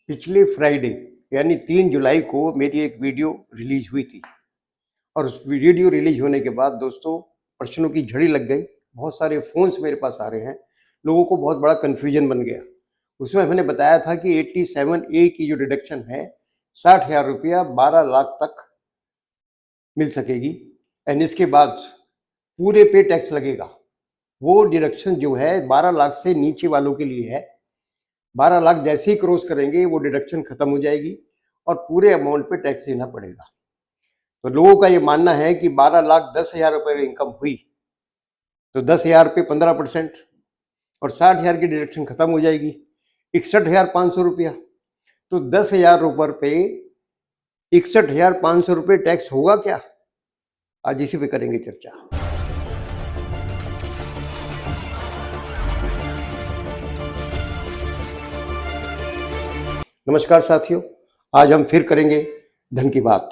पिछले फ्राइडे यानी 3 जुलाई को मेरी एक वीडियो रिलीज हुई थी और उस वीडियो रिलीज होने के बाद दोस्तों प्रश्नों की झड़ी लग गई। बहुत सारे फ़ोन्स मेरे पास आ रहे हैं, लोगों को बहुत बड़ा कन्फ्यूजन बन गया। उसमें मैंने बताया था कि 87A की जो डिडक्शन है 60,000 रुपया 12 लाख तक मिल सकेगी एंड इसके बाद पूरे पे टैक्स लगेगा। वो डिडक्शन जो है 12 लाख से नीचे वालों के लिए है। 12 लाख जैसे ही क्रॉस करेंगे वो डिडक्शन खत्म हो जाएगी और पूरे अमाउंट पे टैक्स देना पड़ेगा। तो लोगों का ये मानना है कि 12 लाख 10,000 रुपये इनकम हुई तो 10,000 पे 15% और 60,000 की डिडक्शन खत्म हो जाएगी, 61,500 रुपया। तो 10,000 रुपये पे 61,500 रुपये टैक्स होगा क्या? आज इसी पे करेंगे चर्चा। नमस्कार साथियों, आज हम फिर करेंगे धन की बात।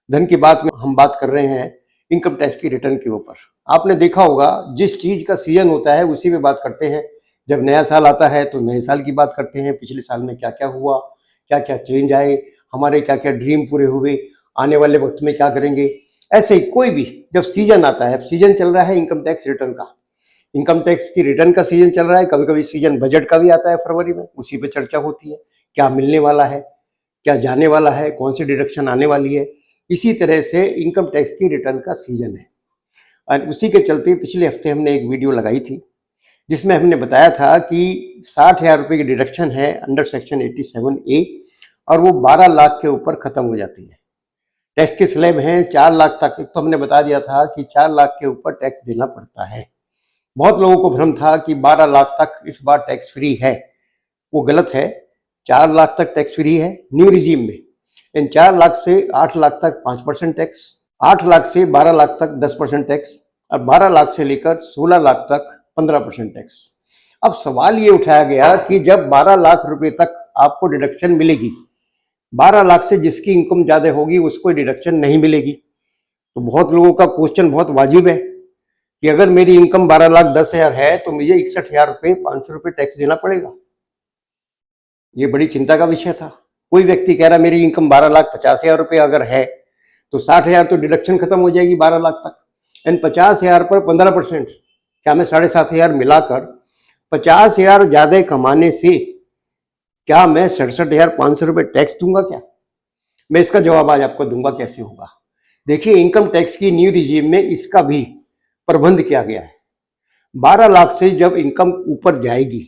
धन की बात में हम बात कर रहे हैं इनकम टैक्स की रिटर्न के ऊपर। आपने देखा होगा जिस चीज का सीजन होता है उसी में बात करते हैं। जब नया साल आता है तो नए साल की बात करते हैं, पिछले साल में क्या क्या हुआ, क्या क्या चेंज आए, हमारे क्या क्या ड्रीम पूरे हुए, आने वाले वक्त में क्या करेंगे। ऐसे ही कोई भी जब सीजन आता है, सीजन चल रहा है इनकम टैक्स रिटर्न का, इनकम टैक्स की रिटर्न का सीजन चल रहा है, कभी कभी सीजन बजट का भी आता है फरवरी में, उसी पे चर्चा होती है क्या मिलने वाला है, क्या जाने वाला है, कौन सी डिडक्शन आने वाली है। इसी तरह से इनकम टैक्स की रिटर्न का सीजन है और उसी के चलते पिछले हफ्ते हमने एक वीडियो लगाई थी जिसमें हमने बताया था कि 60,000 रुपये की डिडक्शन है अंडर सेक्शन 87A और वो 12 लाख के ऊपर खत्म हो जाती है। टैक्स के स्लैब हैं 4 लाख तक। एक तो हमने बता दिया था कि 4 लाख के ऊपर टैक्स देना पड़ता है। बहुत लोगों को भ्रम था कि 12 लाख तक इस बार टैक्स फ्री है, वो गलत है। 4 लाख तक टैक्स फ्री है न्यू रिजीम में। इन 4 लाख से 8 लाख तक 5% टैक्स, 8 लाख से 12 लाख तक 10% टैक्स और 12 लाख से लेकर 16 लाख तक 15% टैक्स। अब सवाल ये उठाया गया कि जब 12 लाख रुपए तक आपको डिडक्शन मिलेगी, 12 लाख से जिसकी इनकम ज्यादा होगी उसको डिडक्शन नहीं मिलेगी। तो बहुत लोगों का क्वेश्चन बहुत वाजिब है कि अगर मेरी इनकम 12 लाख 10,000 है तो मुझे 61,000 रुपये 500 रुपये टैक्स देना पड़ेगा। ये बड़ी चिंता का विषय था। कोई व्यक्ति कह रहा मेरी इनकम 12 लाख 50,000 रुपये अगर है तो 60,000 तो डिडक्शन खत्म हो जाएगी 12 लाख तक एंड 50,000 पर 15%, क्या मैं 7,500 मिलाकर 50,000 ज्यादा कमाने से क्या मैं 67,500 रुपये टैक्स दूंगा क्या? मैं इसका जवाब आज आपको दूंगा कैसे होगा। देखिए इनकम टैक्स की न्यू रिजीम में इसका भी प्रबंध किया गया है। 12 लाख से जब इनकम ऊपर जाएगी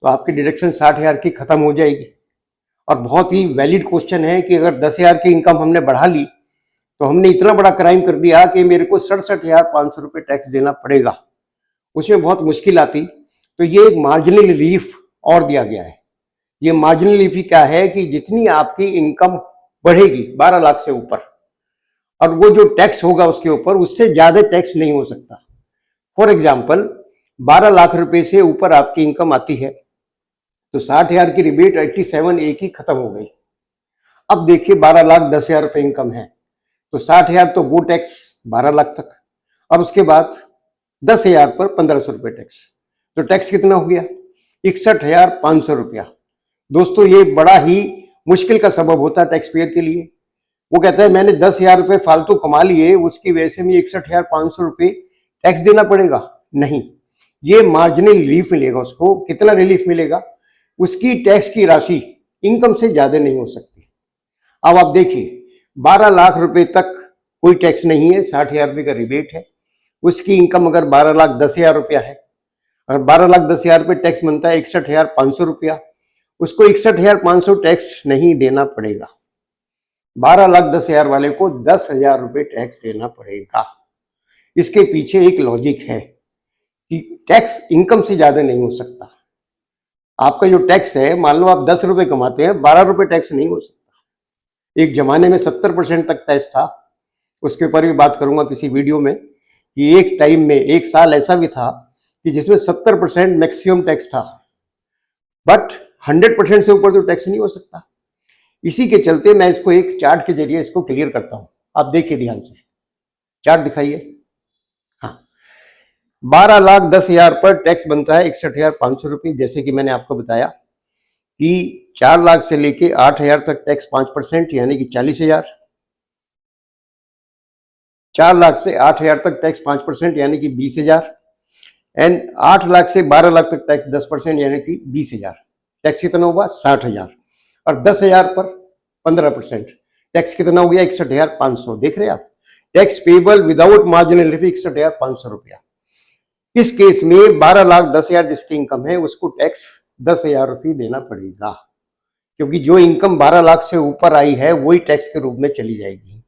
तो आपकी डिडक्शन 60,000 की खत्म हो जाएगी। और बहुत ही वैलिड क्वेश्चन है कि अगर 10,000 की इनकम हमने बढ़ा ली तो हमने इतना बड़ा क्राइम कर दिया कि मेरे को 67,500 रुपये टैक्स देना पड़ेगा। उसमें बहुत मुश्किल आती। तो ये एक मार्जिनल रिलीफ और दिया गया है। ये मार्जिनल रिलीफ क्या है कि जितनी आपकी इनकम बढ़ेगी 12 लाख से ऊपर और वो जो टैक्स होगा उसके ऊपर, उससे ज्यादा टैक्स नहीं हो सकता। फॉर एग्जाम्पल 12 लाख रुपए से ऊपर आपकी इनकम आती है तो 60,000 की रिबेट 87A की खत्म हो गई। अब देखिए 12 लाख 10,000 रुपये इनकम है तो 60,000 तो वो टैक्स 12 लाख तक और उसके बाद 10,000 पर 1,500 रुपये टैक्स। तो टैक्स कितना हो गया? 61,500 रुपया। दोस्तों ये बड़ा ही मुश्किल का सबब होता है टैक्स पेयर के लिए। वो कहता है मैंने 10,000 रुपये फालतू कमा लिए, उसकी वजह से मुझे 61,500 रुपये टैक्स देना पड़ेगा। नहीं, ये मार्जिनल रिलीफ मिलेगा उसको। कितना रिलीफ मिलेगा? उसकी टैक्स की राशि इनकम से ज्यादा नहीं हो सकती। अब आप देखिए 12 लाख रुपए तक कोई टैक्स नहीं है, 60,000 रुपये का रिबेट है। उसकी इनकम अगर 12 लाख 10,000 रुपया है, अगर 12 लाख 10,000 रुपये टैक्स बनता है 61,500 रुपया, उसको 61,500 टैक्स नहीं देना पड़ेगा। 12 लाख 10,000 वाले को 10,000 रुपये टैक्स देना पड़ेगा। इसके पीछे एक लॉजिक है कि टैक्स इनकम से ज्यादा नहीं हो सकता। आपका जो टैक्स है, मान लो आप 10 रुपये कमाते हैं, 12 रुपये टैक्स नहीं हो सकता। एक जमाने में 70% तक टैक्स था, उसके ऊपर भी बात करूंगा किसी वीडियो में कि एक टाइम में एक साल ऐसा भी था कि जिसमें 70% मैक्सिमम टैक्स था, बट 100% से ऊपर तो टैक्स नहीं हो सकता। इसी के चलते मैं इसको एक चार्ट के जरिए इसको क्लियर करता हूं। आप देखिए ध्यान से, चार्ट दिखाइए। हाँ, 12 लाख 10,000 पर टैक्स बनता है 61,500 रुपये, जैसे कि मैंने आपको बताया। कि 4 लाख से लेके 8,000 तक टैक्स 5% यानी कि 40,000। 4 लाख से 8,000 तक टैक्स 5% यानी कि 20,000। एंड 8 लाख से 12 लाख तक टैक्स 10% यानी कि 20,000। टैक्स कितना हुआ? 60,000। और 10,000 पर 15% टैक्स कितना हो गया? 61,500। देख रहे हैं आप, tax payable without marginal relief 61,500 रुपया। इस केस में 12 लाख 10,000 जिसकी इनकम है उसको टैक्स 10,000 रुपये देना पड़ेगा, क्योंकि जो इनकम 12 लाख से ऊपर आई है वही टैक्स के रूप में चली जाएगी।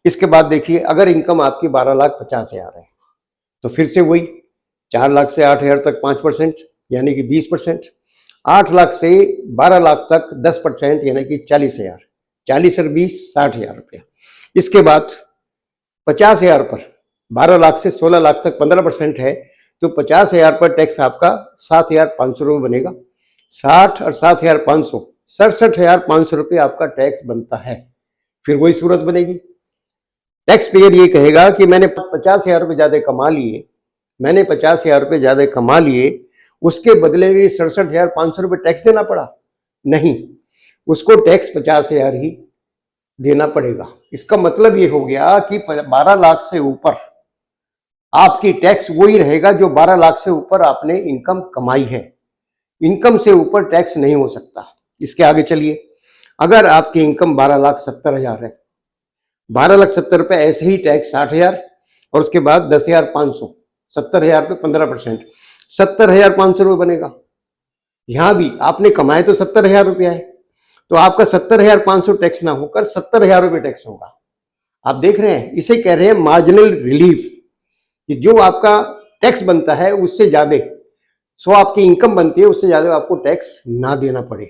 इसके बाद देखिए, अगर इनकम आपकी 12,50,000 है तो फिर से वही 4 लाख से 8,000 तक 5% यानी कि 20%। 8 लाख से 12 लाख तक 10% यानी कि 40,000। 40 और 20 60,000 रुपया। इसके बाद 50,000 पर 12 लाख से 16 लाख तक 15% है तो 50,000 पर टैक्स आपका 7,500 रुपये बनेगा। 60 और 7,500 67,500 रुपये आपका टैक्स बनता है। फिर वही सूरत बनेगी, टैक्स पेयर ये कहेगा कि मैंने 50,000 रुपये ज्यादा कमा लिए, मैंने 50,000 रुपये ज्यादा कमा लिए, उसके बदले में 67,500 रुपये टैक्स देना पड़ा? नहीं, उसको टैक्स 50,000 ही देना पड़ेगा। इसका मतलब ये हो गया कि 12 लाख से ऊपर आपकी टैक्स वही रहेगा जो 12 लाख से ऊपर आपने इनकम कमाई है। इनकम से ऊपर टैक्स नहीं हो सकता। इसके आगे चलिए, अगर आपकी इनकम 12,70,000 है, 12,70,000 रुपये ऐसे ही टैक्स 60,000 और उसके बाद 10,500, 70,000 पे 15%, 70,500 रुपये बनेगा। यहां भी आपने कमाए तो 70,000 रुपया है, तो आपका 70,500 टैक्स ना होकर 70,000 रुपये टैक्स होगा। आप देख रहे हैं, इसे कह रहे हैं मार्जिनल रिलीफ, कि जो आपका टैक्स बनता है उससे ज्यादा, सो आपकी इनकम बनती है उससे ज्यादा आपको टैक्स ना देना पड़े।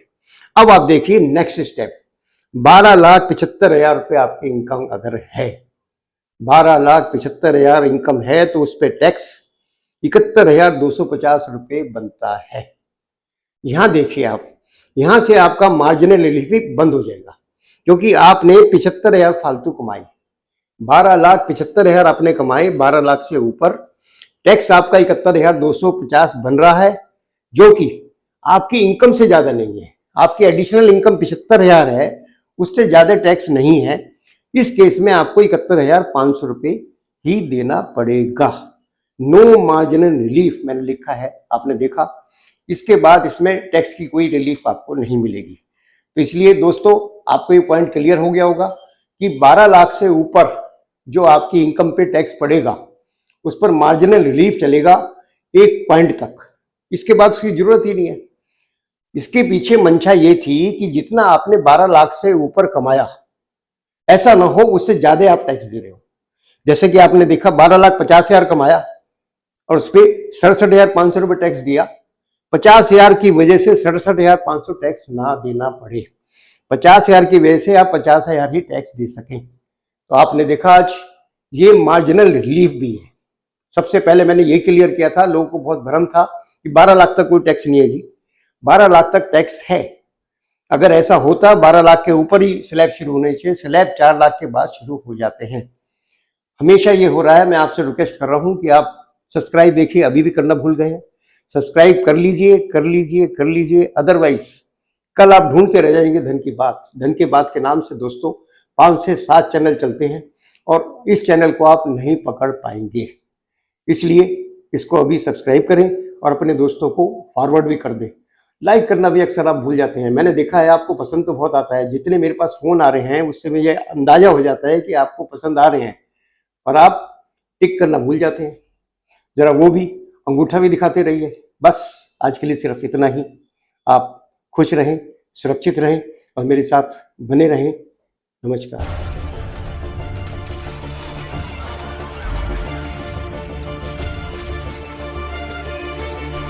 अब आप देखिए नेक्स्ट स्टेप, 12,75,000 रुपये आपकी इनकम अगर है, 12,75,000 इनकम है तो उस पर टैक्स 71,250 रुपये बनता है। यहां देखिए आप, यहां से आपका मार्जिनल रिलीफ बंद हो जाएगा, क्योंकि आपने 75,000 फालतू कमाई। 12,75,000 आपने कमाए, 12 लाख से ऊपर टैक्स आपका 71,250 बन रहा है, जो कि आपकी इनकम से ज्यादा नहीं है। आपकी एडिशनल इनकम 75,000 है, उससे ज्यादा टैक्स नहीं है। इस केस में आपको 71,500 रुपये ही देना पड़ेगा। नो मार्जिनल रिलीफ मैंने लिखा है, आपने देखा। इसके बाद इसमें टैक्स की कोई रिलीफ आपको नहीं मिलेगी। तो इसलिए दोस्तों, आपको ये पॉइंट क्लियर हो गया होगा कि 12 लाख से ऊपर जो आपकी इनकम पे टैक्स पड़ेगा उस पर मार्जिनल रिलीफ चलेगा एक पॉइंट तक, इसके बाद उसकी जरूरत ही नहीं है। इसके पीछे मंशा ये थी कि जितना आपने 12 लाख से ऊपर कमाया, ऐसा ना हो उससे ज्यादा आप टैक्स दे रहे हो। जैसे कि आपने देखा 12,50,000 कमाया और उस पर 67,500 रुपये टैक्स दिया। 50,000 की वजह से 67,500 टैक्स ना देना पड़े, 50,000 की वजह से आप 50,000 ही टैक्स दे सकें। तो आपने देखा आज ये मार्जिनल रिलीफ भी है। सबसे पहले मैंने ये क्लियर किया था, लोगों को बहुत भ्रम था कि 12 लाख तक कोई टैक्स नहीं है। जी 12 लाख तक टैक्स है। अगर ऐसा होता 12 लाख के ऊपर ही स्लैब शुरू होने चाहिए, स्लैब 4 लाख के बाद शुरू हो जाते हैं। हमेशा ये हो रहा है। मैं आपसे रिक्वेस्ट कर रहा हूं कि आप सब्सक्राइब देखिए, अभी भी करना भूल गए हैं, सब्सक्राइब कर लीजिए, कर लीजिए, कर लीजिए। अदरवाइज कल आप ढूंढते रह जाएंगे धन की बात। धन की बात के नाम से दोस्तों 5 से 7 चैनल चलते हैं और इस चैनल को आप नहीं पकड़ पाएंगे। इसलिए इसको अभी सब्सक्राइब करें और अपने दोस्तों को फॉरवर्ड भी कर दें। लाइक करना भी अक्सर आप भूल जाते हैं। मैंने देखा है आपको पसंद तो बहुत आता है, जितने मेरे पास फोन आ रहे हैं उससे मुझे अंदाजा हो जाता है कि आपको पसंद आ रहे हैं, और आप टिक करना भूल जाते हैं। जरा वो भी अंगूठा भी दिखाते रहिए। बस आज के लिए सिर्फ इतना ही। आप खुश रहें, सुरक्षित रहें और मेरे साथ बने रहें। नमस्कार।